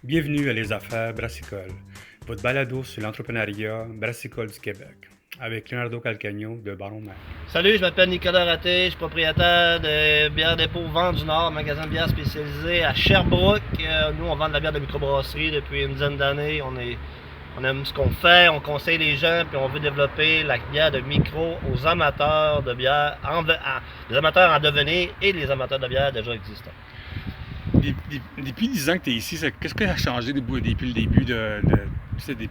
Bienvenue à Les Affaires Brassicole, votre balado sur l'entrepreneuriat brassicole du Québec, avec Leonardo Calcagno de Baron Mac. Salut, je m'appelle Nicolas Raté, je suis propriétaire de Bière Dépôt Vent du Nord, magasin de bière spécialisé à Sherbrooke. Nous, on vend de la bière de microbrasserie depuis une dizaine d'années. On aime ce qu'on fait, on conseille les gens, puis on veut développer la bière de micro aux amateurs de bière, les amateurs en devenir et les amateurs de bière déjà existants. Depuis 10 ans que tu es ici, qu'est-ce qui a changé depuis le début depuis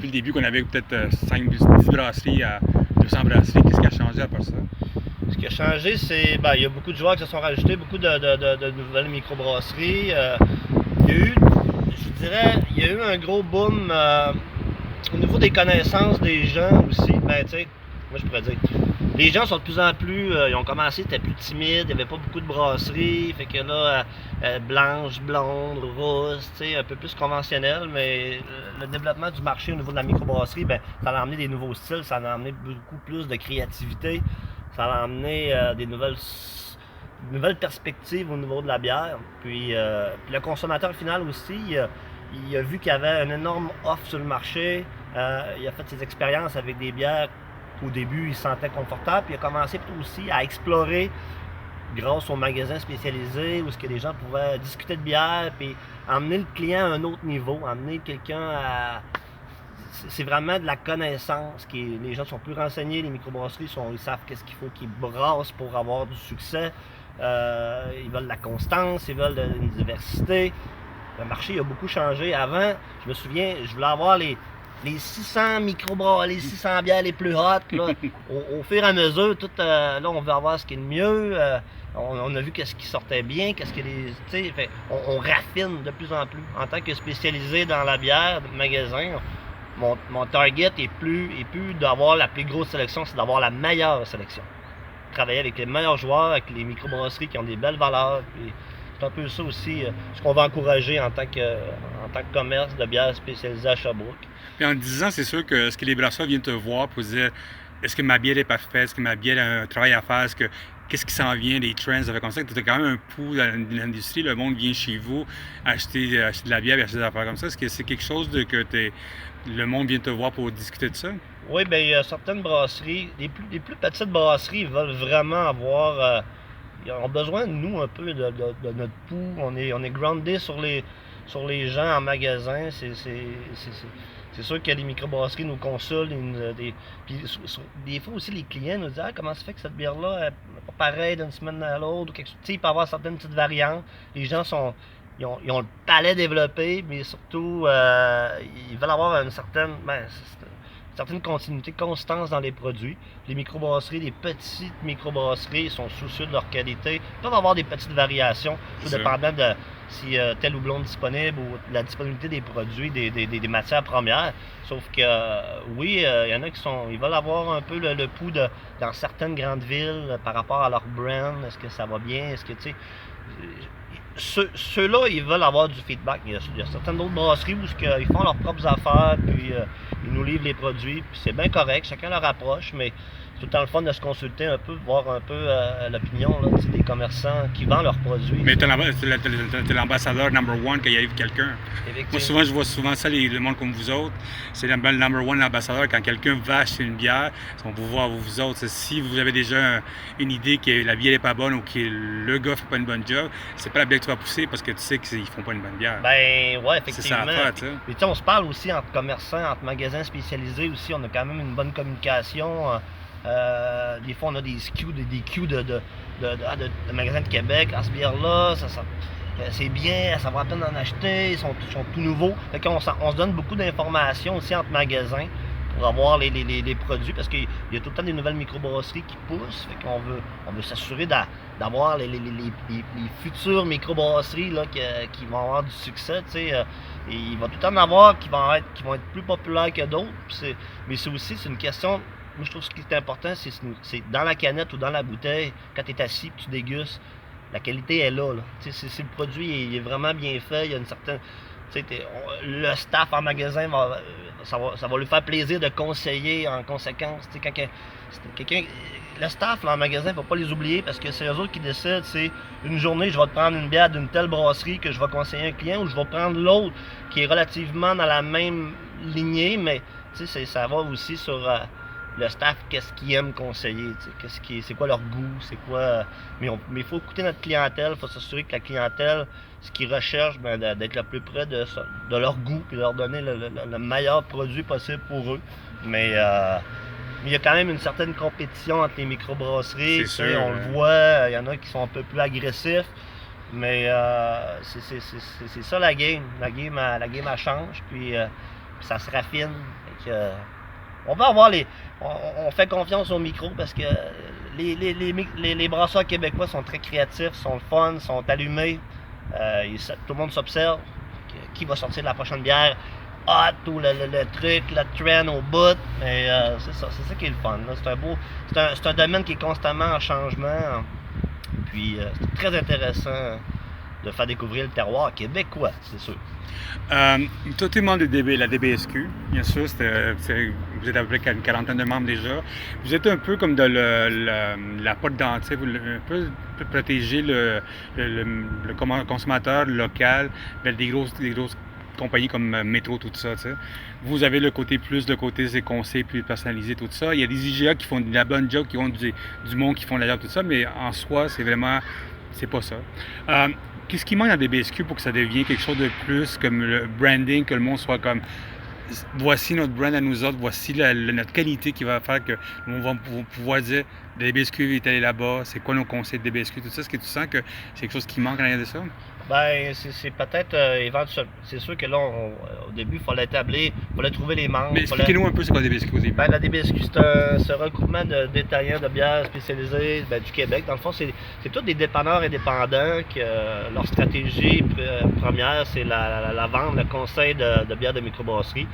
le début qu'on avait peut-être 5-10 brasseries à 200 brasseries, qu'est-ce qui a changé à part ça? Ce qui a changé, c'est il y a beaucoup de joueurs qui se sont rajoutés, beaucoup de nouvelles microbrasseries. Il y a eu un gros boom au niveau des connaissances des gens aussi. Ben, tu sais, moi je pourrais dire, les gens sont de plus en plus, ils ont commencé, c'était plus timide, il n'y avait pas beaucoup de brasseries, fait que là, blanche, blonde, rousse, tu sais, un peu plus conventionnel, mais le développement du marché au niveau de la microbrasserie, ben, ça a amené des nouveaux styles, ça a amené beaucoup plus de créativité, ça a amené des nouvelles perspectives au niveau de la bière, puis le consommateur final aussi, il a vu qu'il y avait une énorme offre sur le marché, il a fait ses expériences avec des bières qu'au début il se sentait confortable, puis il a commencé aussi à explorer grâce aux magasins spécialisés où les gens pouvaient discuter de bière, puis emmener le client à un autre niveau, emmener quelqu'un à... C'est vraiment de la connaissance. Les gens sont plus renseignés, les microbrasseries ils savent qu'est-ce qu'il faut qu'ils brassent pour avoir du succès. Ils veulent de la constance, ils veulent une diversité. Le marché a beaucoup changé. Avant, je me souviens, je voulais avoir les 600 les 600 bières les plus hautes. Là, au fur et à mesure, là, on veut avoir ce qui est le mieux. On a vu qu'est-ce qui sortait bien, qu'est-ce que on raffine de plus en plus. En tant que spécialisé dans la bière, magasin, mon target est plus d'avoir la plus grosse sélection, c'est d'avoir la meilleure sélection. Travailler avec les meilleurs joueurs, avec les microbrasseries qui ont des belles valeurs. Puis, c'est un peu ça aussi, ce qu'on va encourager en tant que commerce de bière spécialisée à Sherbrooke. Puis en 10 ans, c'est sûr que ce que les brasseurs viennent te voir pour dire est-ce que ma bière est parfaite, est-ce que ma bière a un travail à faire, qu'est-ce qui s'en vient, des trends, ça fait comme ça que tu as quand même un pouls dans l'industrie, le monde vient chez vous acheter de la bière et acheter des affaires comme ça. Est-ce que c'est quelque chose le monde vient te voir pour discuter de ça? Oui, bien, il y a certaines brasseries, les plus petites brasseries veulent vraiment avoir... ils ont besoin de nous un peu, de notre pouls. On est groundé sur les gens en magasin. C'est sûr que les microbrasseries nous consultent. Puis des fois aussi, les clients nous disent comment ça fait que cette bière-là n'est pas pareille d'une semaine à l'autre. Il peut y avoir certaines petites variantes. Les gens ils ont le palais développé, mais surtout, ils veulent avoir une certaine continuité, constance dans les produits. Les microbrasseries, les petites microbrasseries sont soucieux de leur qualité. Ils peuvent avoir des petites variations, tout dépendant de si tel ou blonde disponible ou la disponibilité des produits, des matières premières. Sauf que oui, il y en a ils veulent avoir un peu le pouls dans certaines grandes villes par rapport à leur brand. Est-ce que ça va bien? Est-ce que tu sais. Ceux-là, ils veulent avoir du feedback. Il y a certaines autres brasseries où ils font leurs propres affaires, puis ils nous livrent les produits, puis c'est bien correct, chacun leur approche, mais c'est tout le temps le fun de se consulter un peu, voir un peu l'opinion des commerçants qui vendent leurs produits. Mais t'es l'ambassadeur number one quand il arrive quelqu'un. Moi, souvent, je vois ça, le monde comme vous autres, c'est le number one ambassadeur. Quand quelqu'un va acheter une bière, on vous voir vous autres. Si vous avez déjà une idée que la bière n'est pas bonne ou que le gars ne fait pas une bonne job, c'est pas la bière que tu vas pousser parce que tu sais qu'ils font pas une bonne bière. Ben ouais, effectivement. C'est ça l'affaire, tu sais. Puis on se parle aussi entre commerçants, entre magasins spécialisés aussi, on a quand même une bonne communication. Des fois, on a des SKU, des queues de magasins de Québec. À ce bière-là, c'est bien, ça va la peine d'en acheter, ils sont tout nouveaux. Fait qu'on se donne beaucoup d'informations aussi entre magasins pour avoir les produits, parce qu'il y a tout le temps des nouvelles microbrasseries qui poussent. Fait qu'on veut s'assurer d'avoir les futures microbrasseries là, qui vont avoir du succès. Et il va tout le temps en avoir qui vont être plus populaires que d'autres. Mais c'est une question. Moi, je trouve que ce qui est important, c'est dans la canette ou dans la bouteille, quand tu es assis et tu dégustes, la qualité est là. Si le produit il est vraiment bien fait, il y a une certaine... le staff en magasin, ça va lui faire plaisir de conseiller en conséquence. Quand quelqu'un, le staff là, en magasin, il ne faut pas les oublier parce que c'est eux autres qui décident. C'est une journée, je vais te prendre une bière d'une telle brasserie que je vais conseiller à un client, ou je vais prendre l'autre qui est relativement dans la même lignée, mais ça va aussi sur le staff, qu'est-ce qu'ils aiment conseiller, c'est quoi leur goût, c'est quoi. Mais il faut écouter notre clientèle, il faut s'assurer que la clientèle, ce qu'ils recherchent, d'être le plus près de leur goût, puis leur donner le meilleur produit possible pour eux. Mais il y a quand même une certaine compétition entre les microbrasseries. On le voit, il y en a qui sont un peu plus agressifs. Mais c'est ça la game. La game elle change, puis ça se raffine. On va avoir on fait confiance aux micros parce que les brasseurs québécois sont très créatifs, sont le fun, sont allumés. Tout le monde s'observe. Qui va sortir de la prochaine bière? Hot ou le truc, le trend au bout. Mais c'est ça qui est le fun. C'est un domaine qui est constamment en changement. Puis c'est très intéressant de faire découvrir le terroir québécois, c'est sûr. Toi, tu es membre de la DBSQ, bien sûr, vous êtes à peu près une quarantaine de membres déjà. Vous êtes un peu comme dans la porte d'entrée, vous un peu protéger le consommateur local des grosses compagnies comme Métro, tout ça. T'sais. Vous avez le côté des conseils plus personnalisés, tout ça. Il y a des IGA qui font de la bonne job, qui ont du monde qui font la job, tout ça, mais en soi, c'est pas ça. Qu'est-ce qui manque dans DBSQ pour que ça devienne quelque chose de plus comme le branding, que le monde soit comme voici notre brand à nous autres, voici notre qualité qui va faire que on va pouvoir dire DBSQ est allé là-bas, c'est quoi nos conseils de DBSQ, tout ça. Est-ce que tu sens que c'est quelque chose qui manque en arrière de ça? Ben, c'est peut-être éventuellement. C'est sûr que là, au début, il fallait trouver les membres. Mais expliquez-nous un peu c'est quoi la DBSQ au début. Ben, la DBSQ, c'est un regroupement de détaillants de bières spécialisés du Québec. Dans le fond, c'est tous des dépanneurs indépendants que leur stratégie première, c'est la vente, le conseil de bières de microbrasserie.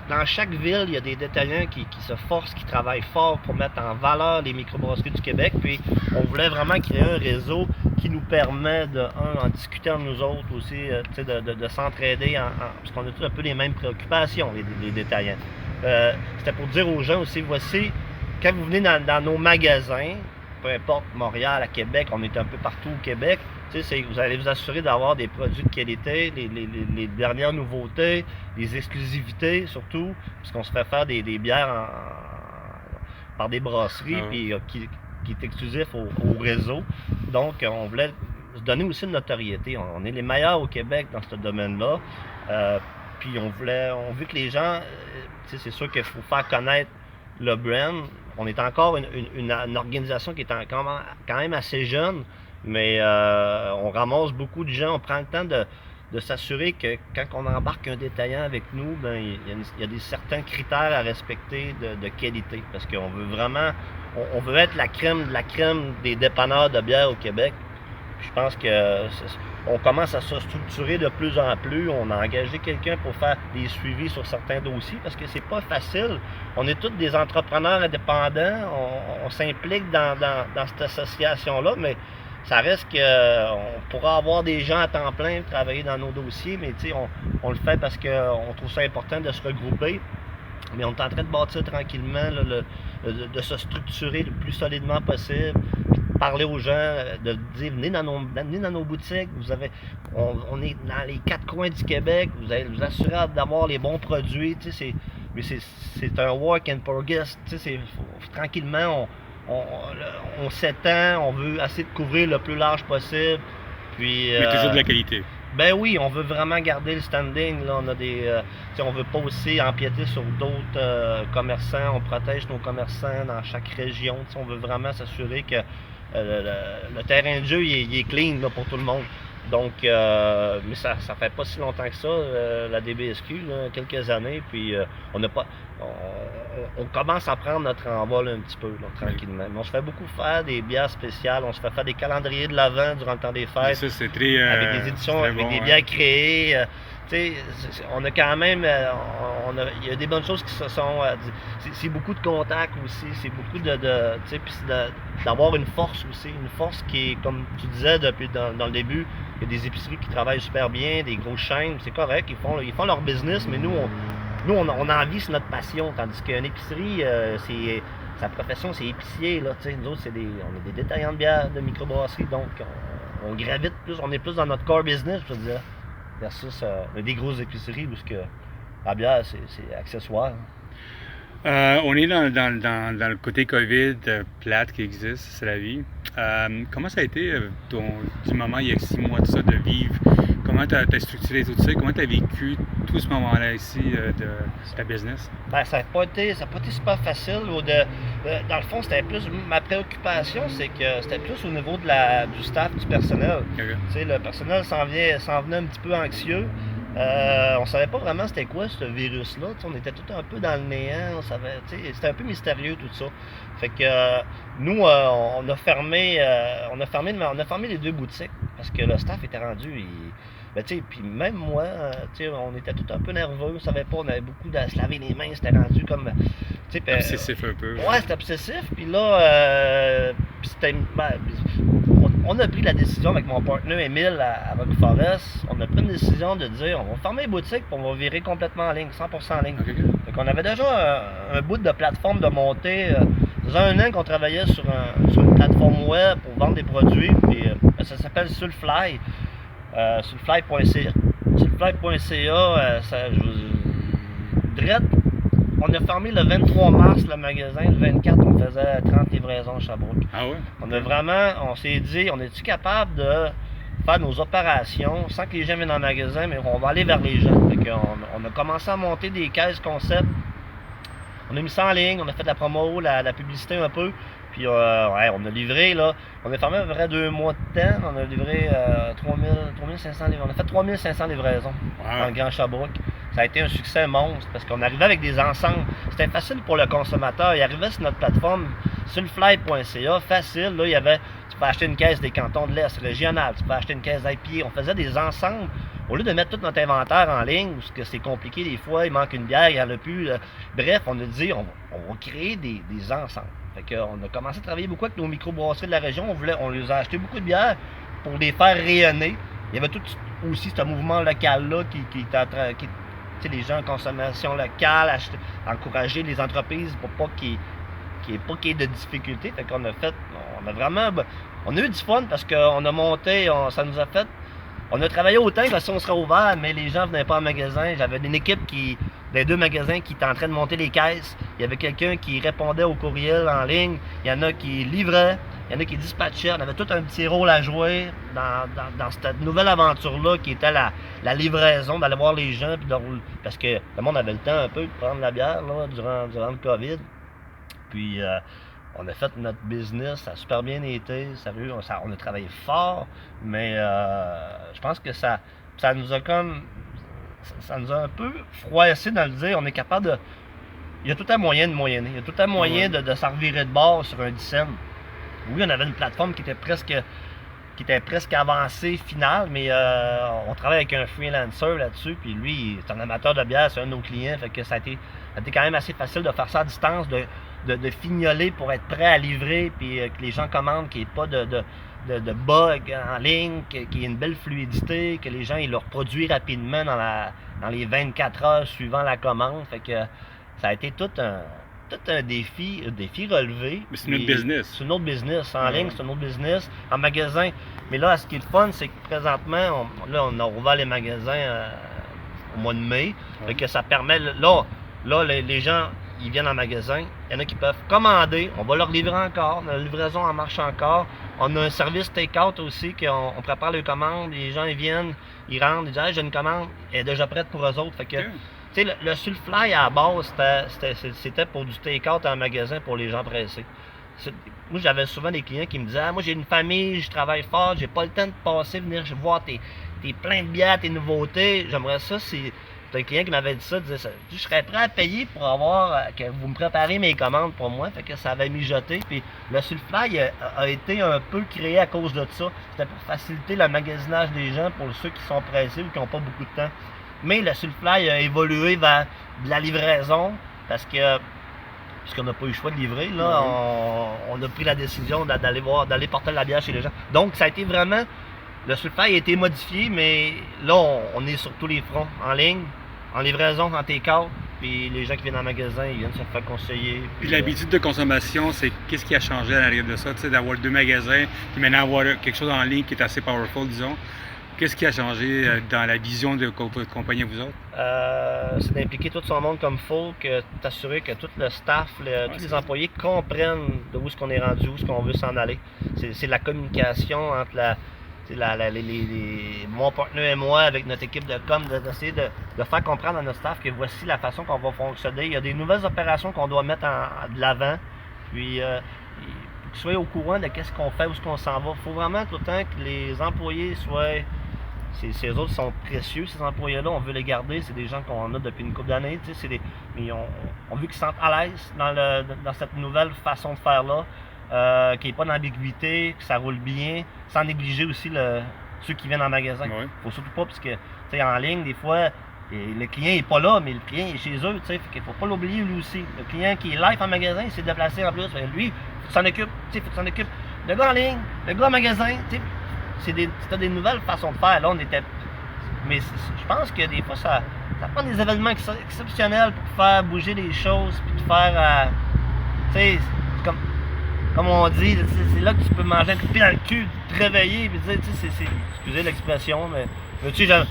Dans chaque ville, il y a des détaillants qui se forcent, qui travaillent fort pour mettre en valeur les microbrasseries du Québec. Puis, on voulait vraiment créer un réseau qui nous permet en discuter entre nous autres aussi, de s'entraider, parce qu'on a tous un peu les mêmes préoccupations, les détaillants. C'était pour dire aux gens aussi, voici, quand vous venez dans nos magasins, peu importe, Montréal, à Québec, on est un peu partout au Québec, vous allez vous assurer d'avoir des produits de qualité, les dernières nouveautés, les exclusivités surtout, puisqu'on se fait faire des bières par des brasseries puis, qui est exclusif au réseau. Donc, on voulait se donner aussi une notoriété. On est les meilleurs au Québec dans ce domaine-là. Puis on veut que les gens, c'est sûr qu'il faut faire connaître le brand. On est encore une organisation qui est quand même assez jeune, mais on ramasse beaucoup de gens. On prend le temps de s'assurer que quand on embarque un détaillant avec nous, il y a certains critères à respecter de qualité. Parce qu'on veut vraiment, on veut être la crème de la crème des dépanneurs de bière au Québec. Puis je pense qu'on commence à se structurer de plus en plus. On a engagé quelqu'un pour faire des suivis sur certains dossiers parce que c'est pas facile. On est tous des entrepreneurs indépendants. On s'implique dans cette association-là, mais ça reste qu'on pourra avoir des gens à temps plein travailler dans nos dossiers, mais on le fait parce qu'on trouve ça important de se regrouper. Mais on est en train de bâtir tranquillement, de se structurer le plus solidement possible, de parler aux gens, de dire venez dans nos boutiques, on est dans les 4 coins du Québec, vous allez vous assurer d'avoir les bons produits, mais c'est un work in progress, tranquillement on s'étend, on veut essayer de couvrir le plus large possible. Puis, mais toujours de la qualité. Ben oui, on veut vraiment garder le standing. Là, on veut pas aussi empiéter sur d'autres commerçants. On protège nos commerçants dans chaque région. On veut vraiment s'assurer que le terrain de jeu il est clean là, pour tout le monde. Donc, mais ça fait pas si longtemps que ça, la DBSQ, là, quelques années, puis on commence à prendre notre envol un petit peu, là, tranquillement. Mais on se fait beaucoup faire des bières spéciales, on se fait faire des calendriers de l'Avent durant le temps des fêtes, ça, c'est très, avec des éditions, avec des bières créées. On a quand même, il y a des bonnes choses qui se sont, c'est beaucoup de contacts aussi, c'est beaucoup d'avoir une force aussi, une force qui est, comme tu disais depuis dans le début, il y a des épiceries qui travaillent super bien, des grosses chaînes, c'est correct, ils font leur business, mais nous, nous, on en vit, c'est notre passion, tandis qu'une épicerie, sa profession, c'est épicier, là, tu sais, nous autres, on est des détaillants de bière, de microbrasserie, donc on gravite plus, on est plus dans notre core business, je veux dire, versus des grosses épiceries où la bière, c'est accessoire. On est dans le côté COVID plate qui existe, c'est la vie. Comment ça a été du moment il y a 6 mois de ça, de vivre? Comment tu as structuré tout ça? Comment tu as vécu tout ce moment-là ici de ta business? Ben, ça n'a pas été super facile. Dans le fond, c'était plus ma préoccupation, c'est que c'était plus au niveau du staff, du personnel. Okay. Tu sais, le personnel s'en venait un petit peu anxieux. On savait pas vraiment c'était quoi ce virus-là. On était tout un peu dans le néant. C'était un peu mystérieux tout ça. Fait que nous, on a fermé les 2 boutiques parce que le staff était rendu. Puis même moi, on était tout un peu nerveux. On savait pas, on avait beaucoup de se laver les mains. C'était rendu comme. Obsessif un peu. Ouais, c'était obsessif. Puis là, on a pris la décision avec mon partenaire Émile à Rock Forest. On a pris une décision de dire on va fermer les boutiques et on va virer complètement en ligne, 100% en ligne. Okay. Donc on avait déjà un bout de plateforme de montée. Ça faisait 1 an qu'on travaillait sur une plateforme web pour vendre des produits. Puis, ça s'appelle Sulfly. Sulfly.ca. Sulfly.ca, on a fermé le 23 mars le magasin, le 24 on faisait 30 livraisons à Sherbrooke. Ah ouais? On s'est dit, on est-tu capable de faire nos opérations sans que les gens viennent dans le magasin, mais on va aller vers les gens. Fait on a commencé à monter des caisses concept. On a mis ça en ligne, on a fait de la promo, la publicité un peu. Puis on a livré, là, on a fermé à peu près 2 mois de temps, on a livré 3500 livraisons. On a fait 3500 livraisons dans le Grand Sherbrooke. Ça a été un succès monstre parce qu'on arrivait avec des ensembles. C'était facile pour le consommateur. Il arrivait sur notre plateforme, sulfly.ca, facile. Là, tu peux acheter une caisse des Cantons de l'Est régional, tu peux acheter une caisse d'IPA. On faisait des ensembles. Au lieu de mettre tout notre inventaire en ligne, parce que c'est compliqué des fois, il manque une bière, il n'y en a plus. Bref, on a dit, on va créer des ensembles. Fait qu'on a commencé à travailler beaucoup avec nos microbrasseries de la région. On les a acheté beaucoup de bières pour les faire rayonner. Il y avait tout aussi ce mouvement local-là qui était en train... les gens en consommation locale, encourager les entreprises pour pas qu'il y ait de difficultés. Fait qu'on on a eu du fun parce qu'on a monté, ça nous a fait, on a travaillé autant que si on serait ouvert, mais les gens venaient pas en magasin. J'avais une équipe des 2 magasins qui était en train de monter les caisses. Il y avait quelqu'un qui répondait aux courriels en ligne. Il y en a qui livraient. Il y en a qui dispatchaient. On avait tout un petit rôle à jouer dans cette nouvelle aventure-là qui était la livraison, d'aller voir les gens. Parce que le monde avait le temps un peu de prendre la bière là, durant le COVID. Puis on a fait notre business, ça a super bien été. Sérieux, on a travaillé fort. Mais je pense que ça nous a ça nous a un peu froissé dans le dire, on est capable de... Il y a tout un moyen de moyenner. Il y a tout un moyen de s'en revirer de bord sur un 10 cents. Oui, on avait une plateforme qui était presque avancée, finale, mais on travaille avec un freelancer là-dessus, puis lui, c'est un amateur de bière, c'est un de nos clients, fait que ça a été quand même assez facile de faire ça à distance, de fignoler pour être prêt à livrer, puis que les gens commandent, qu'il n'y ait pas de bug en ligne, qu'il y ait une belle fluidité, que les gens ils leur produisent rapidement dans les 24 heures suivant la commande. Fait que ça a été tout un défi relevé. Mais c'est notre business. C'est notre business. En ligne, c'est notre business. En magasin. Mais là, ce qui est le fun, c'est que présentement, on a ouvert les magasins au mois de mai. Fait que ça permet. Là, les gens, ils viennent en magasin. Il y en a qui peuvent commander. On va leur livrer encore. La livraison en marche encore. On a un service take-out aussi, qu'on prépare les commandes. Les gens, ils viennent, ils rentrent, ils disent hey, j'ai une commande, elle est déjà prête pour eux autres. Fait que, tu sais, le Sulfly à la base, c'était pour du take-out en magasin pour les gens pressés. Moi, j'avais souvent des clients qui me disaient moi, j'ai une famille, je travaille fort, j'ai pas le temps de passer, venir voir tes plein de bières, tes nouveautés. J'aimerais ça, c'est un client qui m'avait dit ça, disait ça. Je serais prêt à payer pour que vous me préparez mes commandes pour moi. Fait que ça avait mijoté. Puis le Sulfly a été un peu créé à cause de ça. C'était pour faciliter le magasinage des gens pour ceux qui sont pressés ou qui n'ont pas beaucoup de temps. Mais le Sulfly a évolué vers de la livraison parce qu'on n'a pas eu le choix de livrer, là, on a pris la décision d'aller porter la bière chez les gens. Donc ça a été vraiment, le Sulfly a été modifié, mais là on est sur tous les fronts, en ligne, en livraison, en take-out, puis les gens qui viennent en magasin, ils viennent se faire conseiller. Puis l'habitude de consommation, c'est qu'est-ce qui a changé à l'arrière de ça, tu sais, d'avoir 2 magasins, puis maintenant avoir quelque chose en ligne qui est assez powerful, disons. Qu'est-ce qui a changé dans la vision de votre compagnie, vous autres? C'est d'impliquer tout son monde comme il faut, que t'assurer que tout le staff, tous les employés comprennent de où est-ce qu'on est rendu, où est-ce qu'on veut s'en aller. C'est la communication entre mon partenaire et moi, avec notre équipe de com, d'essayer de faire comprendre à notre staff que voici la façon qu'on va fonctionner. Il y a des nouvelles opérations qu'on doit mettre de l'avant, puis qu'ils soient au courant de qu'est-ce qu'on fait, où est-ce qu'on s'en va. Il faut vraiment tout le temps que les employés soient... Ces autres sont précieux, ces employés-là, on veut les garder, c'est des gens qu'on a depuis une couple d'années, mais on veut qu'ils se sentent à l'aise dans cette nouvelle façon de faire-là, qu'il n'y ait pas d'ambiguïté, que ça roule bien, sans négliger aussi ceux qui viennent en magasin. Ouais. Faut surtout pas, parce que en ligne, des fois, le client n'est pas là, mais le client est chez eux, fait qu'il faut pas l'oublier lui aussi. Le client qui est live en magasin, il s'est déplacé en plus, lui, il faut qu'il s'en occupe, faut qu'il s'en occupe. Le gars en ligne, le gars en magasin, c'était des nouvelles façons de faire. Là, on était. Mais je pense que des fois, ça prend des événements exceptionnels pour faire bouger les choses, puis de faire. Tu sais, comme on dit, c'est là que tu peux manger un coup de pied dans le cul, te réveiller, puis dire, tu sais, excusez l'expression, mais tu sais,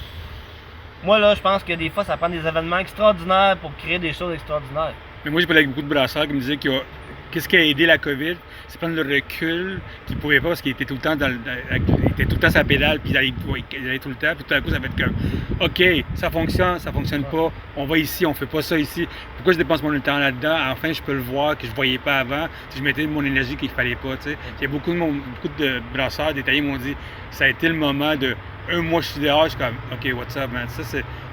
moi, là, je pense que des fois, ça prend des événements extraordinaires pour créer des choses extraordinaires. Mais moi, j'ai parlé avec beaucoup de brasseurs qui me disaient qu'est-ce qui a aidé la COVID, c'est prendre le recul qu'ils ne pouvaient pas parce qu'ils étaient tout le temps il était tout le temps sur la pédale, puis il allait tout le temps, puis tout à coup, ça va être comme OK, ça fonctionne pas, on va ici, on fait pas ça ici. Pourquoi je dépense mon temps là-dedans? Enfin, je peux le voir que je voyais pas avant, si je mettais mon énergie qu'il fallait pas. Tu sais. Il y a beaucoup de brasseurs détaillés m'ont dit ça a été le moment de un mois je suis dehors, je suis comme OK, what's up, man? Ça,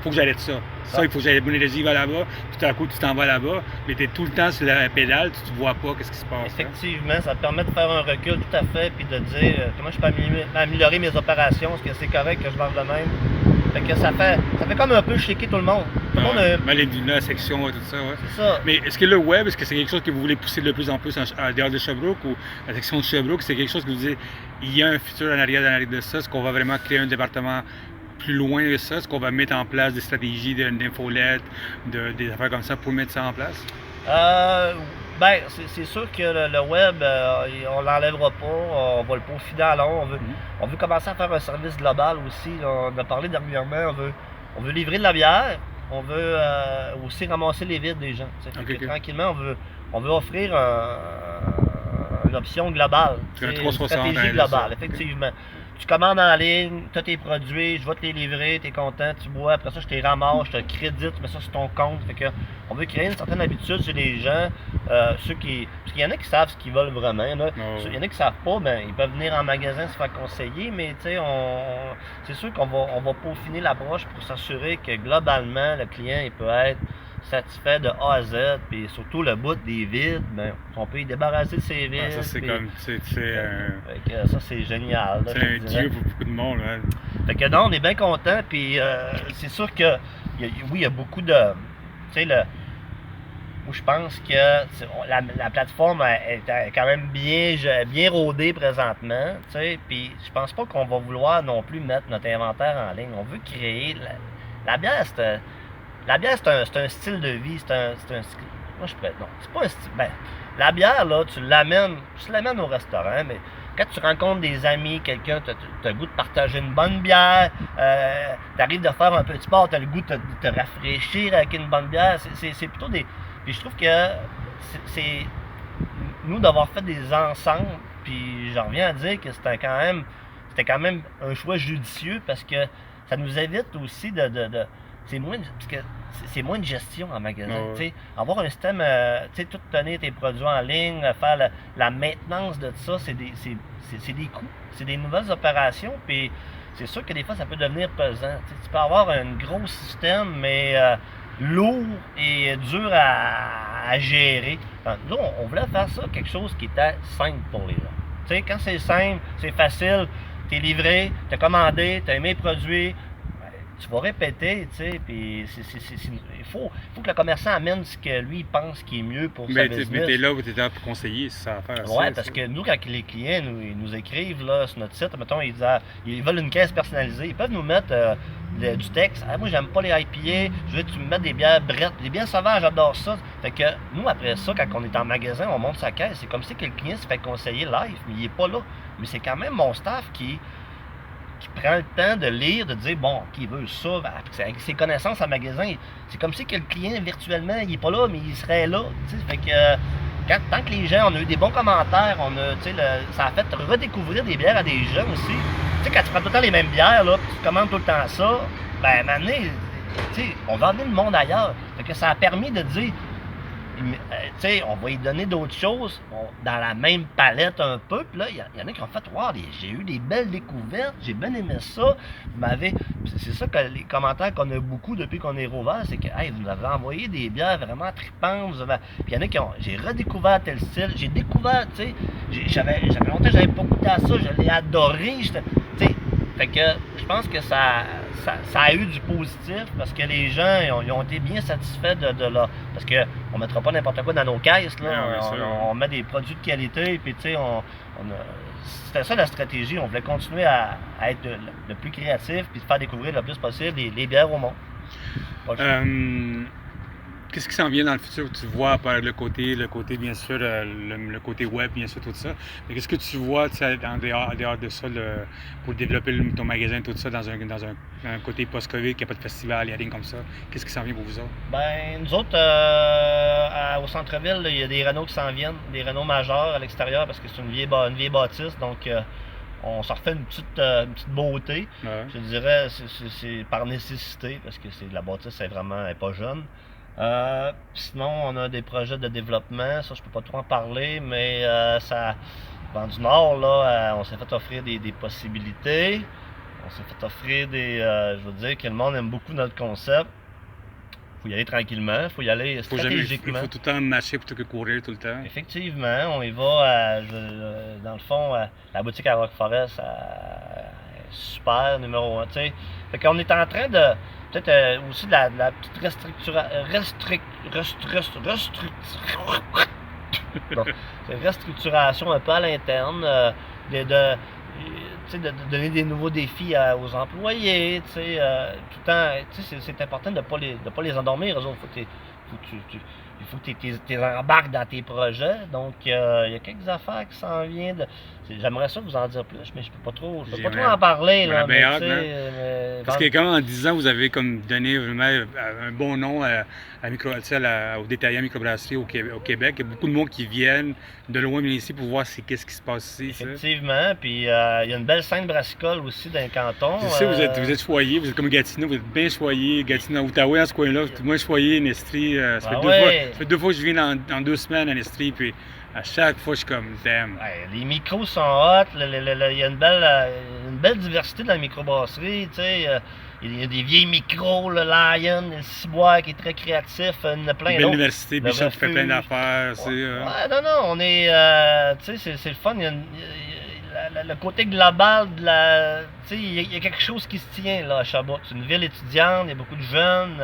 faut que j'arrête ça. Ça, il faut que j'aille mon énergie va là-bas, puis tout à coup, tu t'en vas là-bas, mais tu es tout le temps sur la pédale, tu ne vois pas qu'est-ce qui se passe. Effectivement, ça te permet de faire un recul tout à fait, puis de dire comment je peux améliorer mes opérations, est-ce que c'est correct que je marche de même. Fait que ça fait comme un peu shaker tout le monde. Tout le monde la section, tout ça, ouais. C'est ça. Mais est-ce que le web, est-ce que c'est quelque chose que vous voulez pousser de plus en plus en dehors de Sherbrooke ou la section de Sherbrooke, c'est quelque chose que vous dites, il y a un futur en arrière de ça, est-ce qu'on va vraiment créer un département plus loin de ça? Est-ce qu'on va mettre en place des stratégies d'infolettes, des affaires comme ça pour mettre ça en place? Ben, c'est sûr que le web, on l'enlèvera pas, on va le peaufiner à long. On veut commencer à faire un service global aussi. On a parlé dernièrement, on veut livrer de la bière, on veut aussi ramasser les vides des gens. Okay. Tranquillement, on veut offrir une option globale. Une stratégie globale, effectivement. Tu commandes en ligne, tu as tes produits, je vais te les livrer, tu es content, tu bois, après ça je te ramasse, je te crédite, tu mets ça sur ton compte. Fait que on veut créer une certaine habitude chez les gens, parce qu'il y en a qui savent ce qu'ils veulent vraiment, il y en a qui savent pas, ben ils peuvent venir en magasin se faire conseiller, mais tu sais, c'est sûr qu'on va peaufiner l'approche pour s'assurer que globalement le client il peut être satisfait de A à Z, puis surtout le bout des vides, ben, on peut y débarrasser de ses vides. Ça, c'est comme, ça, c'est génial. C'est un dieu pour beaucoup de monde. Hein. Fait que non, on est bien content, puis c'est sûr que, oui, il y a beaucoup de, tu sais, où je pense que la plateforme est quand même bien rodée présentement, tu sais, puis je pense pas qu'on va vouloir non plus mettre notre inventaire en ligne. On veut créer, la bière, c'est un style de vie, c'est un style. Moi, non, c'est pas un style. Ben, la bière, là, tu l'amènes au restaurant, mais quand tu rencontres des amis, quelqu'un, tu as le goût de partager une bonne bière, tu arrives de faire un peu de sport, tu as le goût de te rafraîchir avec une bonne bière. C'est plutôt des. Puis je trouve que c'est. Nous, d'avoir fait des ensembles, puis j'en reviens à dire que c'était quand même un choix judicieux parce que ça nous évite aussi c'est moins de gestion en magasin. Avoir un système, tout tenir tes produits en ligne, faire la maintenance de ça, c'est des coûts, c'est des nouvelles opérations, puis c'est sûr que des fois ça peut devenir pesant. Tu peux avoir un gros système, mais lourd et dur à gérer. Nous, on voulait faire ça, quelque chose qui était simple pour les gens. Quand c'est simple, c'est facile, tu es livré, tu as commandé, tu as aimé le produit, tu vas répéter, tu sais, puis il faut que le commerçant amène ce que lui pense qui est mieux pour sa business. Mais t'es là pour conseiller, c'est ça à faire. Ouais, parce que nous, quand les clients nous écrivent là, sur notre site, mettons, ils veulent une caisse personnalisée, ils peuvent nous mettre du texte. Ah, moi, j'aime pas les IPA, je veux que tu me mettes des bières brettes. Les bières sauvages, j'adore ça. Fait que nous, après ça, quand on est en magasin, on monte sa caisse. C'est comme si que le client se fait conseiller live, mais il est pas là. Mais c'est quand même mon staff qui prend le temps de lire, de dire, bon, qui veut ça, avec ses connaissances en magasin. C'est comme si que le client, virtuellement, il est pas là, mais il serait là. Fait que tant que les gens, on a eu des bons commentaires, ça a fait redécouvrir des bières à des gens aussi. Tu sais, quand tu prends tout le temps les mêmes bières, là, puis tu commandes tout le temps ça, ben, maintenant, on va emmener le monde ailleurs. Fait que ça a permis de dire, on va y donner d'autres choses dans la même palette un peu. Puis là, il y en a qui ont fait, wow, j'ai eu des belles découvertes, j'ai bien aimé ça. C'est ça que les commentaires qu'on a beaucoup depuis qu'on est rouvert, c'est que, hey, vous nous avez envoyé des bières vraiment tripantes. Puis il y en a qui ont, j'ai redécouvert tel style, j'ai découvert, j'avais longtemps que j'avais pas goûté à ça, je l'ai adoré. Fait que je pense que ça a eu du positif parce que les gens ils ont été bien satisfaits de là. Parce qu'on ne mettra pas n'importe quoi dans nos caisses. Là. On met des produits de qualité. Puis, c'était ça la stratégie. On voulait continuer à être le plus créatif puis de faire découvrir le plus possible les bières au monde. Qu'est-ce qui s'en vient dans le futur? Tu vois par le côté bien sûr, le côté web, bien sûr, tout ça. Mais qu'est-ce que tu vois en dehors de ça pour développer ton magasin, tout ça, dans un côté post-Covid, qu'il n'y a pas de festival, il n'y a rien comme ça? Qu'est-ce qui s'en vient pour vous autres? Ben, nous autres, au centre-ville, il y a des Renault qui s'en viennent, des Renault majeurs à l'extérieur parce que c'est une vieille bâtisse. Donc, on s'en refait une petite beauté. Ouais. Je dirais, c'est par nécessité parce que la bâtisse, elle est pas jeune. Sinon, on a des projets de développement, ça je peux pas trop en parler, mais dans du Nord, là, on s'est fait offrir des possibilités. On s'est fait offrir je veux dire que le monde aime beaucoup notre concept. Faut y aller tranquillement, faut y aller stratégiquement. Il faut tout le temps marcher plutôt que courir tout le temps. Effectivement, on y va, dans le fond, la boutique à Rock Forest, super, numéro 1, tu sais. Fait qu'on est en train de peut-être aussi de la petite restructuration un peu à l'interne, de donner des nouveaux défis aux employés, tout le temps, c'est important de pas les endormir, eux autres. Il faut que tu embarques dans tes projets. Donc, il y a quelques affaires qui s'en viennent. J'aimerais ça vous en dire plus, mais je peux pas trop en parler. Là, parce que quand en 10 ans, vous avez comme donné vraiment un bon nom au détaillant microbrasserie au Québec. Il y a beaucoup de monde qui viennent de loin venir ici pour voir qu'est-ce qui se passe ici. Effectivement. Puis, il y a une belle scène brassicole aussi dans le canton. Je sais, vous êtes choyé, vous êtes comme Gatineau, vous êtes bien choyé. Gatineau, Outaouais, dans ce coin-là, tout moins choyé, Nestrie. Ça fait 2 fois que je viens en 2 semaines à Nestrie, puis à chaque fois, je suis comme, damn. Ouais, les micros sont hot, il y a une belle diversité dans la microbrasserie, tu sais. Il y a des vieilles micros, le Lion, le Ciboire qui est très créatif, il y en a plein d'autres. L'université, Bishop fait plein d'affaires. Ouais, non, on est, tu sais, c'est le fun. Le côté global de tu sais, il y a quelque chose qui se tient là à Sherbrooke. C'est une ville étudiante, il y a beaucoup de jeunes,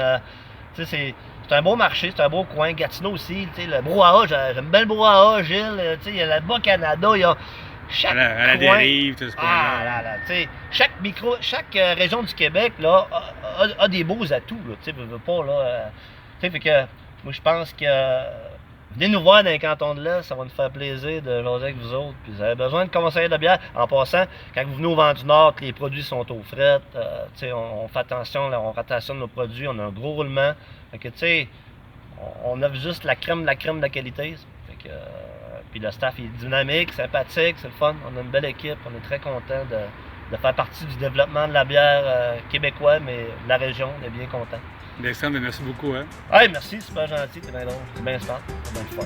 tu sais, c'est un beau marché, c'est un beau coin. Gatineau aussi, tu sais, le brouhaha, j'aime bien le brouhaha, Gilles, tu sais, il y a le Bas-Canada, il y a chaque coin. À la dérive, tout ce là, tu sais, chaque région du Québec, là, a des beaux atouts, là, tu sais, pas, là, tu sais, fait que, moi, je pense que, venez nous voir dans les cantons de l'Est, ça va nous faire plaisir de jaser avec vous autres. Puis vous avez besoin de conseiller de bière. En passant, quand vous venez au Vent du Nord, les produits sont aux frettes. On fait attention, là, on rationne nos produits, on a un gros roulement. Fait que, tu sais, on offre juste la crème de la qualité. Fait que, puis le staff est dynamique, sympathique, c'est le fun. On a une belle équipe, on est très content de faire partie du développement de la bière québécoise, mais de la région, on est bien content. Alexandre, merci beaucoup. Hein? Ouais, merci, super gentil, c'est bien drôle, c'est bien smart, c'est bien fun.